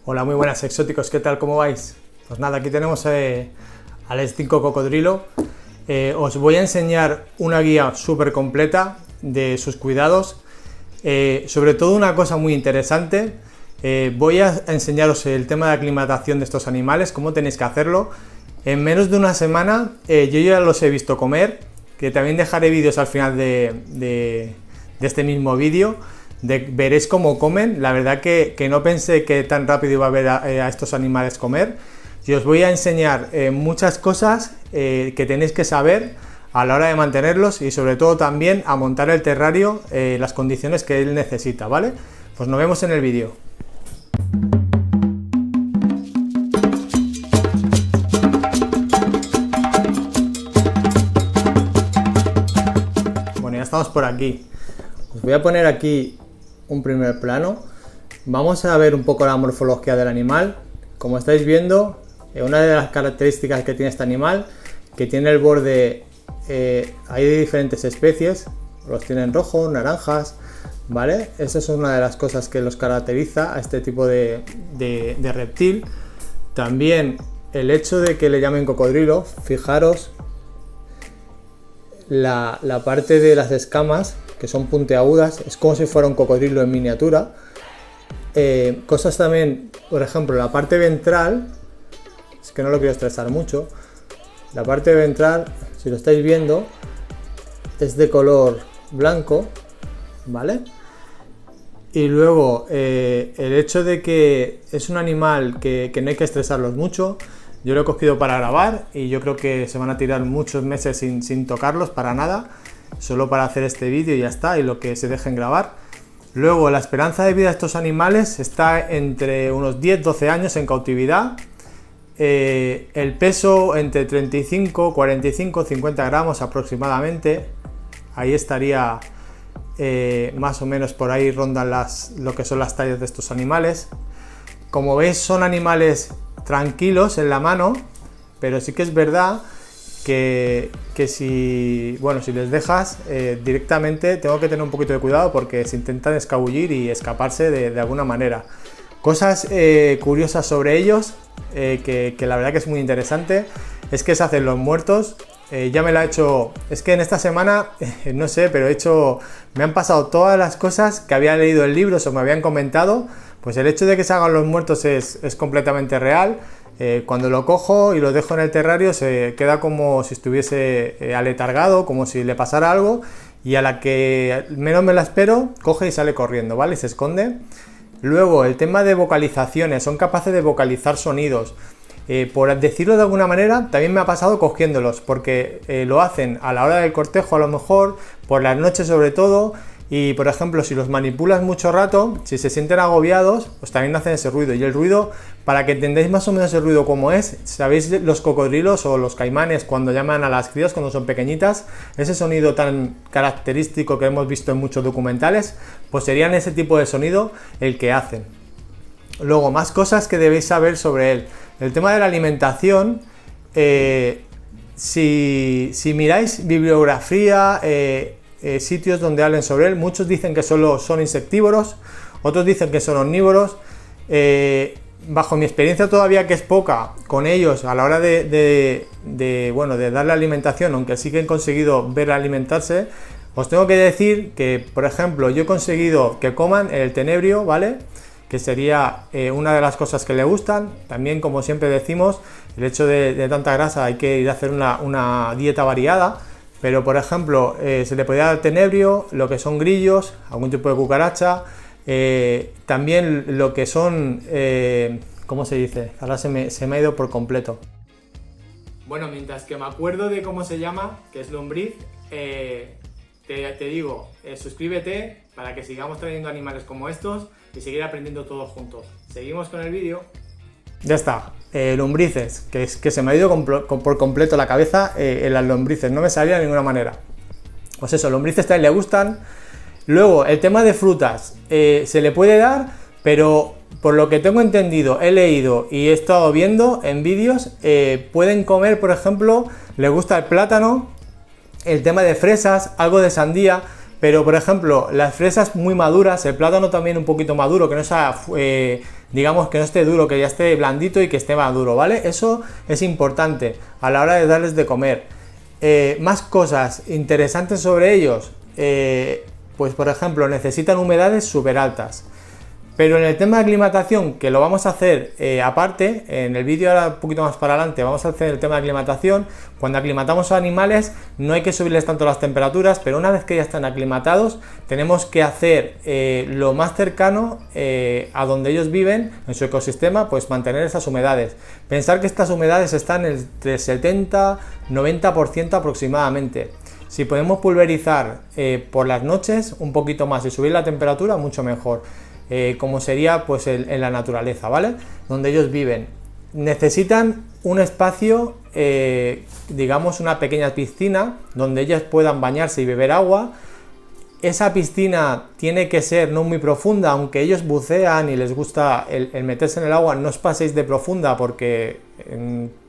Hola, muy buenas exóticos, ¿qué tal? ¿Cómo vais? Pues nada, aquí tenemos al extinto cocodrilo. Os voy a enseñar una guía súper completa de sus cuidados. Sobre todo una cosa muy interesante, voy a enseñaros el tema de aclimatación de estos animales, cómo tenéis que hacerlo. En menos de una semana yo ya los he visto comer, que también dejaré vídeos al final de este mismo vídeo. Veréis cómo comen. La verdad que no pensé que tan rápido iba a ver a estos animales comer. Y os voy a enseñar muchas cosas que tenéis que saber a la hora de mantenerlos y sobre todo también a montar el terrario, las condiciones que él necesita, ¿vale? Pues nos vemos en el vídeo. Bueno, ya estamos por aquí. Os voy a poner aquí un primer plano. Vamos a ver un poco la morfología del animal. Como estáis viendo, una de las características que tiene este animal, que tiene el borde, hay de diferentes especies, los tienen rojos, naranjas, ¿vale? Esa es una de las cosas que los caracteriza a este tipo de reptil. También el hecho de que le llamen cocodrilo, fijaros la parte de las escamas, que son puntiagudas, es como si fuera un cocodrilo en miniatura. Cosas también, por ejemplo, la parte ventral, es que no lo quiero estresar mucho, la parte ventral, si lo estáis viendo, es de color blanco, ¿vale? Y luego el hecho de que es un animal que no hay que estresarlos mucho. Yo lo he cogido para grabar y yo creo que se van a tirar muchos meses sin tocarlos para nada, solo para hacer este vídeo y ya está, y lo que se dejen grabar. Luego, la esperanza de vida de estos animales está entre unos 10-12 años en cautividad. El peso entre 35, 45, 50 gramos aproximadamente. Ahí estaría más o menos, por ahí rondan lo que son las tallas de estos animales. Como veis, son animales tranquilos en la mano, pero sí que es verdad que si les dejas directamente, tengo que tener un poquito de cuidado porque se intentan escabullir y escaparse de alguna manera. Cosas curiosas sobre ellos, que la verdad que es muy interesante, es que se hacen los muertos. Ya me lo he hecho, es que en esta semana, no sé, pero me han pasado todas las cosas que había leído en libros o me habían comentado. Pues el hecho de que se hagan los muertos es completamente real. Cuando lo cojo y lo dejo en el terrario se queda como si estuviese aletargado, como si le pasara algo, y a la que menos me la espero, coge y sale corriendo, ¿vale? Y se esconde. Luego, el tema de vocalizaciones, son capaces de vocalizar sonidos. Por decirlo de alguna manera, también me ha pasado cogiéndolos, porque lo hacen a la hora del cortejo a lo mejor, por las noches sobre todo. Y por ejemplo, si los manipulas mucho rato, si se sienten agobiados, pues también hacen ese ruido. Y el ruido, para que entendáis más o menos el ruido como es, ¿sabéis los cocodrilos o los caimanes cuando llaman a las crías cuando son pequeñitas? Ese sonido tan característico que hemos visto en muchos documentales, pues serían ese tipo de sonido el que hacen. Luego, más cosas que debéis saber sobre él. El tema de la alimentación, si miráis bibliografía, sitios donde hablen sobre él, muchos dicen que solo son insectívoros, otros dicen que son omnívoros. Bajo mi experiencia todavía, que es poca con ellos a la hora de darle alimentación, aunque sí que he conseguido ver alimentarse, os tengo que decir que, por ejemplo, yo he conseguido que coman el tenebrio, ¿vale? Que sería una de las cosas que le gustan. También, como siempre decimos, el hecho de tanta grasa, hay que ir a hacer una dieta variada. Pero, por ejemplo, se le podría dar tenebrio, lo que son grillos, algún tipo de cucaracha, también lo que son, ¿cómo se dice? Ahora se me ha ido por completo. Bueno, mientras que me acuerdo de cómo se llama, que es lombriz, te digo, suscríbete para que sigamos trayendo animales como estos y seguir aprendiendo todos juntos. Seguimos con el vídeo. Ya está, lombrices, que se me ha ido por completo la cabeza en las lombrices, no me salía de ninguna manera. Pues eso, lombrices también le gustan. Luego, el tema de frutas, se le puede dar, pero por lo que tengo entendido, he leído y he estado viendo en vídeos, pueden comer, por ejemplo, les gusta el plátano, el tema de fresas, algo de sandía. Pero, por ejemplo, las fresas muy maduras, el plátano también un poquito maduro, que no sea digamos que no esté duro, que ya esté blandito y que esté maduro, ¿vale? Eso es importante a la hora de darles de comer. Más cosas interesantes sobre ellos, pues por ejemplo necesitan humedades súper altas. Pero en el tema de aclimatación, que lo vamos a hacer aparte, en el vídeo ahora un poquito más para adelante vamos a hacer el tema de aclimatación. Cuando aclimatamos a animales no hay que subirles tanto las temperaturas, pero una vez que ya están aclimatados tenemos que hacer lo más cercano a donde ellos viven, en su ecosistema, pues mantener esas humedades. Pensar que estas humedades están entre 70-90% aproximadamente. Si podemos pulverizar por las noches un poquito más y subir la temperatura, mucho mejor. Como sería pues en la naturaleza, ¿vale? Donde ellos viven. Necesitan un espacio, digamos una pequeña piscina, donde ellas puedan bañarse y beber agua. Esa piscina tiene que ser no muy profunda, aunque ellos bucean y les gusta el meterse en el agua, no os paséis de profunda porque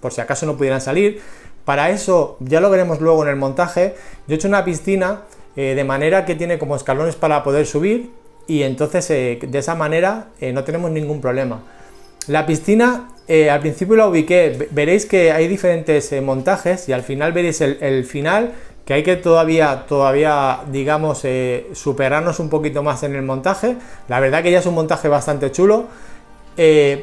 por si acaso no pudieran salir. Para eso, ya lo veremos luego en el montaje, yo he hecho una piscina de manera que tiene como escalones para poder subir. Y entonces de esa manera no tenemos ningún problema. La piscina al principio la ubiqué, veréis que hay diferentes montajes y al final veréis el final, que hay que todavía digamos superarnos un poquito más en el montaje. La verdad que ya es un montaje bastante chulo.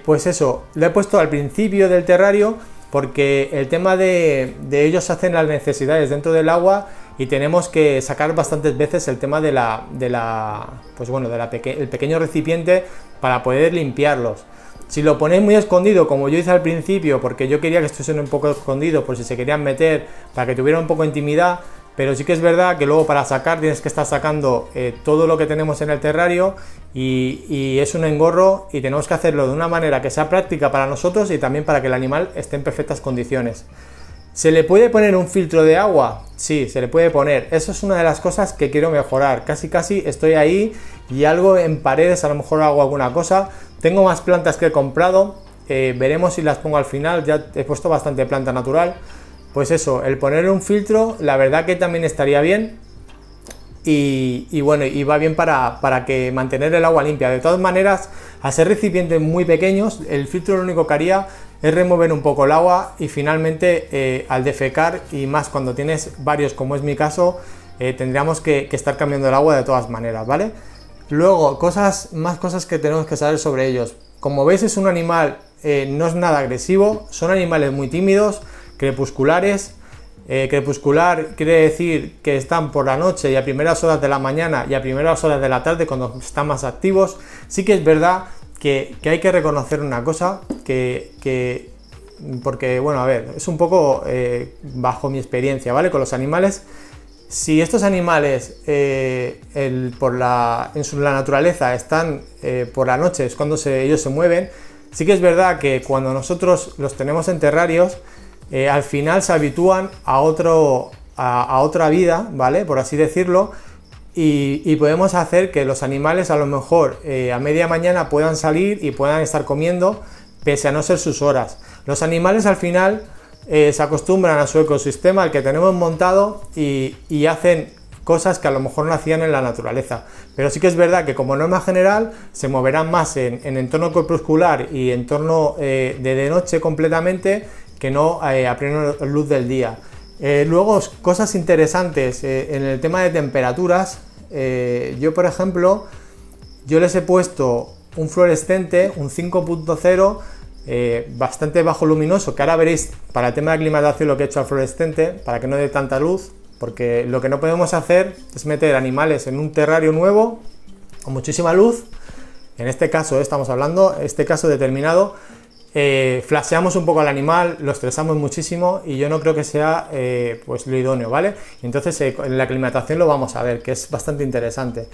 Pues eso, lo he puesto al principio del terrario porque el tema de ellos hacen las necesidades dentro del agua y tenemos que sacar bastantes veces el tema el pequeño recipiente para poder limpiarlos. Si lo ponéis muy escondido, como yo hice al principio, porque yo quería que estuviesen un poco escondido por si se querían meter, para que tuvieran un poco de intimidad, pero sí que es verdad que luego para sacar tienes que estar sacando todo lo que tenemos en el terrario y es un engorro y tenemos que hacerlo de una manera que sea práctica para nosotros y también para que el animal esté en perfectas condiciones. ¿Se le puede poner un filtro de agua? Sí, se le puede poner. Eso es una de las cosas que quiero mejorar. Casi estoy ahí y algo en paredes, a lo mejor hago alguna cosa. Tengo más plantas que he comprado. Veremos si las pongo al final. Ya he puesto bastante planta natural. Pues eso, el poner un filtro, la verdad que también estaría bien. Y bueno, y va bien para que mantener el agua limpia. De todas maneras, al ser recipientes muy pequeños, el filtro lo único que haría es remover un poco el agua y finalmente al defecar, y más cuando tienes varios como es mi caso, tendríamos que estar cambiando el agua de todas maneras, ¿vale? Luego, más cosas que tenemos que saber sobre ellos. Como veis, es un animal, no es nada agresivo, son animales muy tímidos, crepusculares. Crepuscular quiere decir que están por la noche y a primeras horas de la mañana y a primeras horas de la tarde cuando están más activos. Sí que es verdad que hay que reconocer una cosa, porque bueno, a ver, es un poco bajo mi experiencia, ¿vale? Con los animales, si estos animales en la naturaleza están por la noche, es cuando ellos se mueven. Sí que es verdad que cuando nosotros los tenemos en terrarios, al final se habitúan a otra vida, ¿vale? Por así decirlo, y podemos hacer que los animales a lo mejor a media mañana puedan salir y puedan estar comiendo pese a no ser sus horas. Los animales al final se acostumbran a su ecosistema, al que tenemos montado, y hacen cosas que a lo mejor no hacían en la naturaleza. Pero sí que es verdad que como norma general se moverán más en entorno crepuscular y entorno de noche completamente, que no a plena luz del día. Luego, cosas interesantes en el tema de temperaturas. Yo, por ejemplo, les he puesto un fluorescente, un 5.0, bastante bajo luminoso, que ahora veréis para el tema de aclimatación lo que he hecho al fluorescente, para que no dé tanta luz, porque lo que no podemos hacer es meter animales en un terrario nuevo con muchísima luz. En este caso, estamos hablando, este caso determinado, flasheamos un poco al animal, lo estresamos muchísimo y yo no creo que sea pues lo idóneo, ¿vale? Entonces en la aclimatación lo vamos a ver, que es bastante interesante.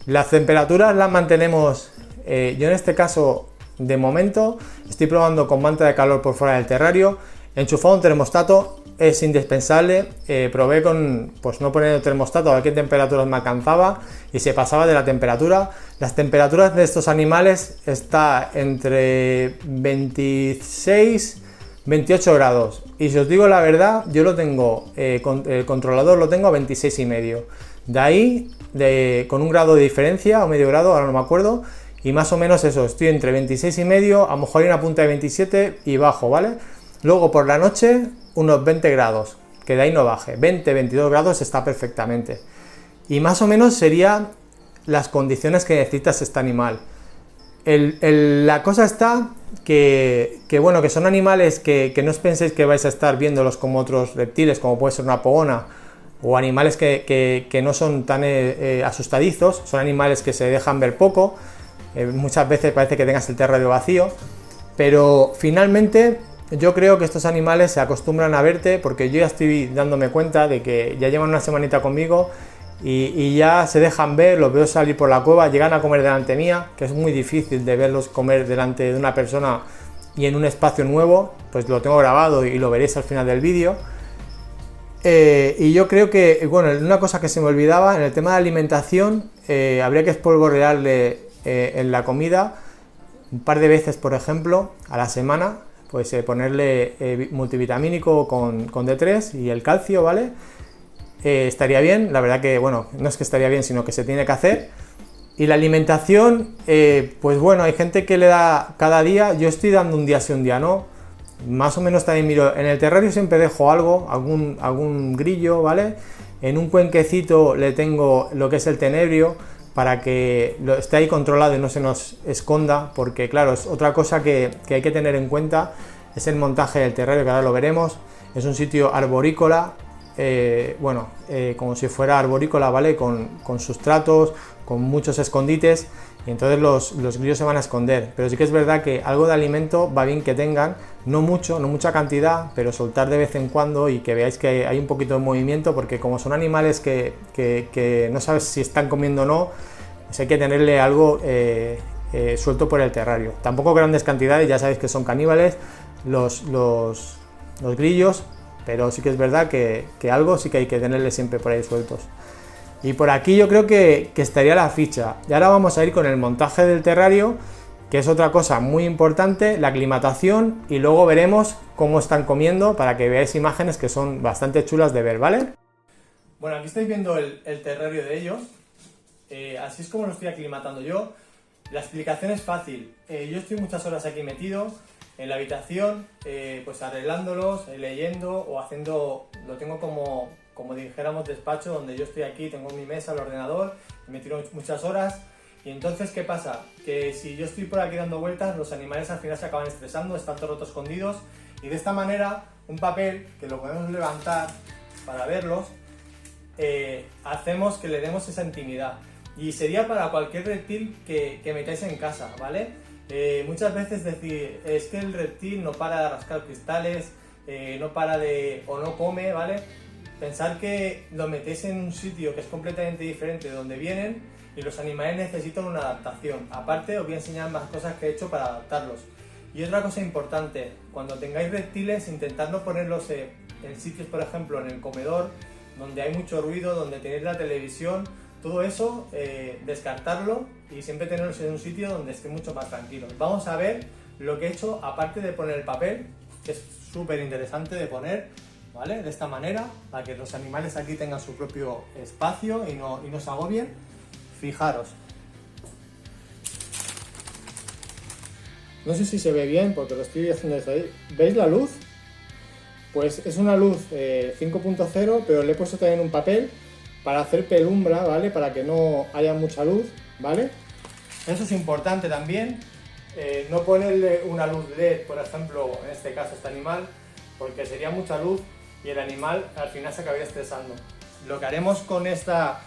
Las temperaturas las mantenemos, yo en este caso de momento estoy probando con manta de calor por fuera del terrario, enchufado un termostato, es indispensable. Probé con no poniendo termostato a ver qué temperaturas me alcanzaba y se pasaba de la temperatura. Las temperaturas de estos animales está entre 26 28 grados, y si os digo la verdad, yo lo tengo el controlador lo tengo a 26,5. De ahí con un grado de diferencia o medio grado, ahora no me acuerdo, y más o menos eso, estoy entre 26,5, a lo mejor hay una punta de 27 y bajo, ¿vale? Luego por la noche unos 20 grados, que de ahí no baje, 20-22 grados está perfectamente. Y más o menos serían las condiciones que necesitas este animal. La cosa está que bueno, que son animales que no os penséis que vais a estar viéndolos como otros reptiles, como puede ser una pogona, o animales que no son tan asustadizos, son animales que se dejan ver poco, muchas veces parece que tengas el terrario vacío, pero finalmente yo creo que estos animales se acostumbran a verte, porque yo ya estoy dándome cuenta de que ya llevan una semanita conmigo y ya se dejan ver, los veo salir por la cueva, llegan a comer delante mía, que es muy difícil de verlos comer delante de una persona y en un espacio nuevo, pues lo tengo grabado y lo veréis al final del vídeo. Y yo creo que, bueno, una cosa que se me olvidaba, en el tema de alimentación, habría que espolvorearle en la comida un par de veces, por ejemplo, a la semana, pues ponerle multivitamínico con D3 y el calcio, ¿vale? Estaría bien, la verdad que, bueno, no es que estaría bien, sino que se tiene que hacer. Y la alimentación, pues bueno, hay gente que le da cada día, yo estoy dando un día sí, un día no, más o menos también miro, en el terrario siempre dejo algo, algún grillo, ¿vale? En un cuenquecito le tengo lo que es el tenebrio, para que esté ahí controlado y no se nos esconda, porque claro, es otra cosa que hay que tener en cuenta, es el montaje del terrario, que ahora lo veremos. Es un sitio arborícola, como si fuera arborícola, ¿vale? Con sustratos, con muchos escondites, y entonces los grillos se van a esconder. Pero sí que es verdad que algo de alimento va bien que tengan, no mucho, no mucha cantidad, pero soltar de vez en cuando y que veáis que hay un poquito de movimiento, porque como son animales que no sabes si están comiendo o no, pues hay que tenerle algo suelto por el terrario. Tampoco grandes cantidades, ya sabéis que son caníbales los grillos, pero sí que es verdad que algo sí que hay que tenerle siempre por ahí sueltos. Y por aquí yo creo que estaría la ficha. Y ahora vamos a ir con el montaje del terrario, que es otra cosa muy importante, la aclimatación, y luego veremos cómo están comiendo para que veáis imágenes que son bastante chulas de ver, ¿vale? Bueno, aquí estáis viendo el terrario de ellos. Así es como lo estoy aclimatando yo. La explicación es fácil. Yo estoy muchas horas aquí metido en la habitación, pues arreglándolos, leyendo o haciendo, lo tengo como dijéramos despacho, donde yo estoy aquí, tengo mi mesa, el ordenador, y me tiro muchas horas. Y entonces, ¿qué pasa? Que si yo estoy por aquí dando vueltas, los animales al final se acaban estresando, están todo rotos escondidos, y de esta manera, un papel que lo podemos levantar para verlos, hacemos que le demos esa intimidad. Y sería para cualquier reptil que metáis en casa, ¿vale? Muchas veces decir, es que el reptil no para de rascar cristales, no para de, o no come, ¿vale? Pensar que lo metéis en un sitio que es completamente diferente de donde vienen, y los animales necesitan una adaptación. Aparte, os voy a enseñar más cosas que he hecho para adaptarlos. Y otra cosa importante, cuando tengáis reptiles, intentad no ponerlos en sitios, por ejemplo, en el comedor, donde hay mucho ruido, donde tenéis la televisión, todo eso, descartarlo y siempre tenerlos en un sitio donde esté mucho más tranquilos. Vamos a ver lo que he hecho, aparte de poner el papel, que es súper interesante de poner, ¿vale? De esta manera, para que los animales aquí tengan su propio espacio y no se agobien. Fijaros. No sé si se ve bien porque lo estoy haciendo desde ahí. ¿Veis la luz? Pues es una luz 5.0, pero le he puesto también un papel para hacer penumbra, ¿vale? Para que no haya mucha luz, ¿vale? Eso es importante también. No ponerle una luz LED, por ejemplo, en este caso este animal, porque sería mucha luz y el animal al final se acabaría estresando. Lo que haremos con esta,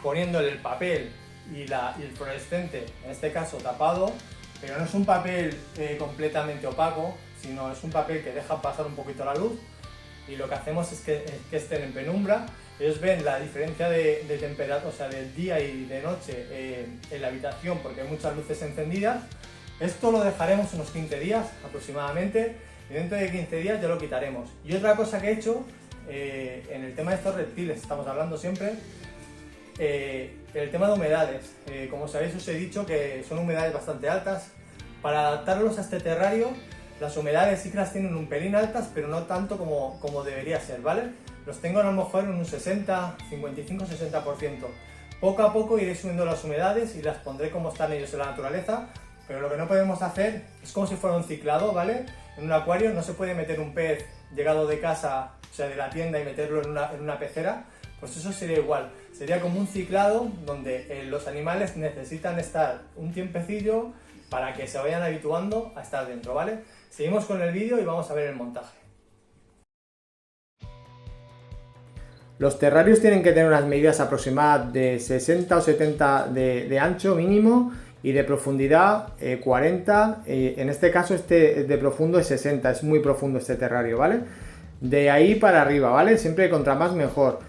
poniéndole el papel y el fluorescente, en este caso tapado, pero no es un papel completamente opaco, sino es un papel que deja pasar un poquito la luz, y lo que hacemos es que estén en penumbra. Ellos ven la diferencia de temperatura, o sea, del día y de noche en la habitación, porque hay muchas luces encendidas. Esto lo dejaremos unos 15 días aproximadamente, y dentro de 15 días ya lo quitaremos. Y otra cosa que he hecho, en el tema de estos reptiles, estamos hablando siempre, el tema de humedades. Como sabéis, os he dicho que son humedades bastante altas. Para adaptarlos a este terrario, las humedades sí que las tienen un pelín altas, pero no tanto como debería ser, ¿vale? Los tengo a lo mejor en un 60, 55-60%. Poco a poco iré subiendo las humedades y las pondré como están ellos en la naturaleza, pero lo que no podemos hacer es como si fuera un ciclado, ¿vale? En un acuario no se puede meter un pez llegado de casa, o sea, de la tienda, y meterlo en una pecera, pues eso sería igual. Sería como un ciclado donde los animales necesitan estar un tiempecillo para que se vayan habituando a estar dentro, ¿vale? Seguimos con el vídeo y vamos a ver el montaje. Los terrarios tienen que tener unas medidas aproximadas de 60 o 70 de ancho mínimo y de profundidad 40. En este caso este de profundo es 60, es muy profundo este terrario, ¿vale? De ahí para arriba, ¿vale? Siempre contra más mejor.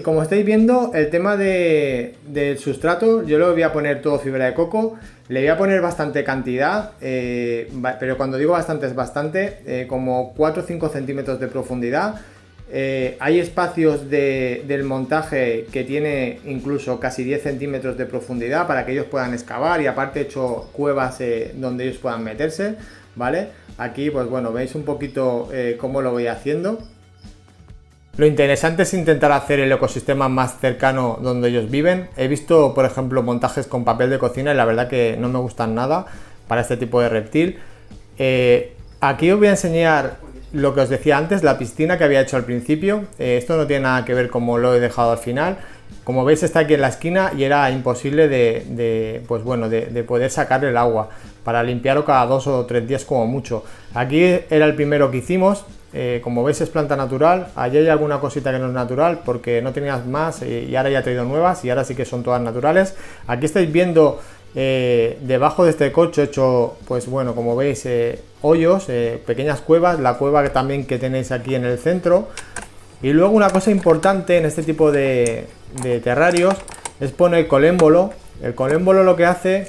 Como estáis viendo, el tema del sustrato, yo lo voy a poner todo fibra de coco, le voy a poner bastante cantidad, pero cuando digo bastante es bastante, como 4 o 5 centímetros de profundidad. Hay espacios del montaje que tiene incluso casi 10 centímetros de profundidad para que ellos puedan excavar, y aparte he hecho cuevas donde ellos puedan meterse, ¿vale? Aquí pues bueno, veis un poquito cómo lo voy haciendo. Lo interesante es intentar hacer el ecosistema más cercano donde ellos viven. He visto, por ejemplo, montajes con papel de cocina y la verdad que no me gustan nada para este tipo de reptil. Aquí os voy a enseñar lo que os decía antes, la piscina que había hecho al principio. Esto no tiene nada que ver como lo he dejado al final. Como veis está aquí en la esquina y era imposible de poder sacarle el agua para limpiarlo cada 2 o 3 días como mucho. Aquí era el primero que hicimos. Como veis es planta natural. Allí hay alguna cosita que no es natural porque no tenías más y ahora ya he traído nuevas y ahora sí que son todas naturales. Aquí estáis viendo debajo de este corcho he hecho, pues bueno, como veis, hoyos, pequeñas cuevas, la cueva también que tenéis aquí en el centro. Y luego una cosa importante en este tipo de terrarios es poner colémbolo. El colémbolo lo que hace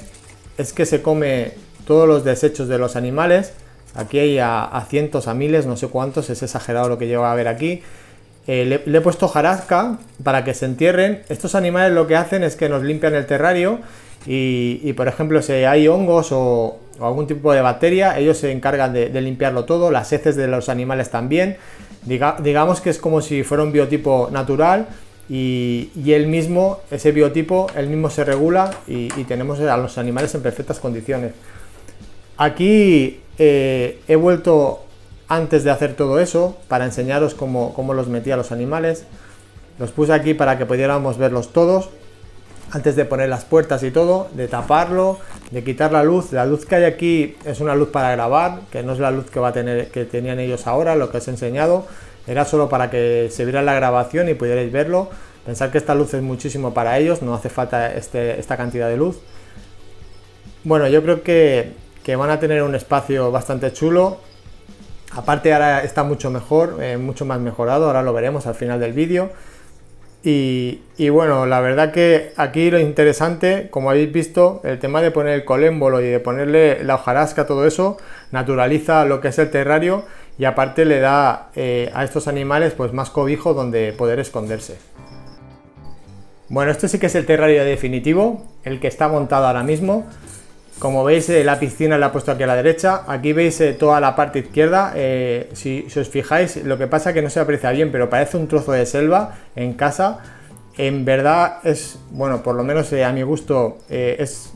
es que se come todos los desechos de los animales. Aquí hay a cientos, a miles, no sé cuántos, es exagerado lo que lleva a ver aquí. Le he puesto hojarasca para que se entierren. Estos animales lo que hacen es que nos limpian el terrario y por ejemplo, si hay hongos o algún tipo de bacteria, ellos se encargan de limpiarlo todo, las heces de los animales también. Digamos que es como si fuera un biotipo natural y ese biotipo, él mismo se regula y tenemos a los animales en perfectas condiciones. Aquí he vuelto antes de hacer todo eso para enseñaros cómo los metí a los animales. Los puse aquí para que pudiéramos verlos todos antes de poner las puertas y todo, de taparlo, de quitar la luz. La luz que hay aquí es una luz para grabar, que no es la luz que tenían ellos ahora, lo que os he enseñado. Era solo para que se viera la grabación y pudierais verlo. Pensad que esta luz es muchísimo para ellos, no hace falta esta cantidad de luz. Bueno, yo creo que van a tener un espacio bastante chulo. Aparte ahora está mucho mejor, mucho más mejorado, ahora lo veremos al final del vídeo. Y bueno, la verdad que aquí lo interesante, como habéis visto, el tema de poner el colémbolo y de ponerle la hojarasca, todo eso, naturaliza lo que es el terrario y aparte le da a estos animales pues más cobijo donde poder esconderse. Bueno, este sí que es el terrario definitivo, el que está montado ahora mismo. Como veis, la piscina la he puesto aquí a la derecha. Aquí veis toda la parte izquierda. Si os fijáis, lo que pasa es que no se aprecia bien, pero parece un trozo de selva en casa. En verdad es, bueno, por lo menos a mi gusto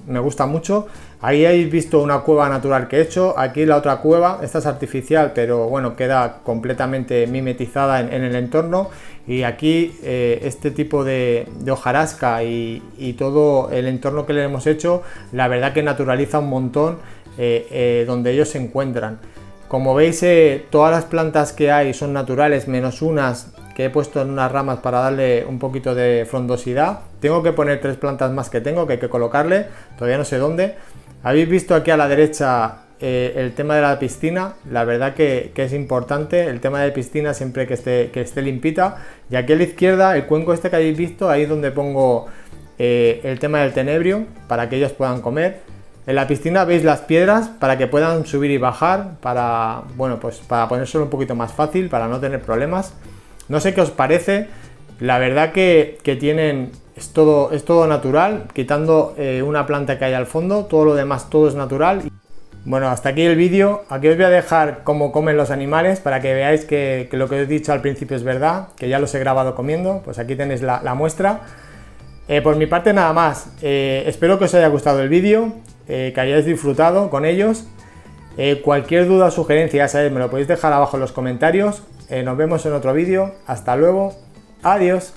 me gusta mucho. Ahí habéis visto una cueva natural que he hecho. Aquí la otra cueva, esta es artificial, pero bueno, queda completamente mimetizada en el entorno. Y aquí este tipo de hojarasca y todo el entorno que le hemos hecho, la verdad que naturaliza un montón donde ellos se encuentran. Como veis, todas las plantas que hay son naturales, menos unas que he puesto en unas ramas para darle un poquito de frondosidad. Tengo que poner 3 plantas más que hay que colocarle, todavía no sé dónde. Habéis visto aquí a la derecha el tema de la piscina, la verdad que es importante el tema de piscina siempre que esté limpita. Y aquí a la izquierda, el cuenco este que habéis visto, ahí es donde pongo el tema del tenebrio para que ellos puedan comer. En la piscina veis las piedras para que puedan subir y bajar, para ponérselo un poquito más fácil, para no tener problemas. No sé qué os parece, la verdad que tienen, es todo natural, quitando una planta que hay al fondo, todo lo demás todo es natural. Bueno, hasta aquí el vídeo. Aquí os voy a dejar cómo comen los animales para que veáis que lo que os he dicho al principio es verdad, que ya los he grabado comiendo. Pues aquí tenéis la muestra. Por mi parte nada más, espero que os haya gustado el vídeo, que hayáis disfrutado con ellos. Cualquier duda o sugerencia, ya sabéis, me lo podéis dejar abajo en los comentarios. Nos vemos en otro vídeo, hasta luego, adiós.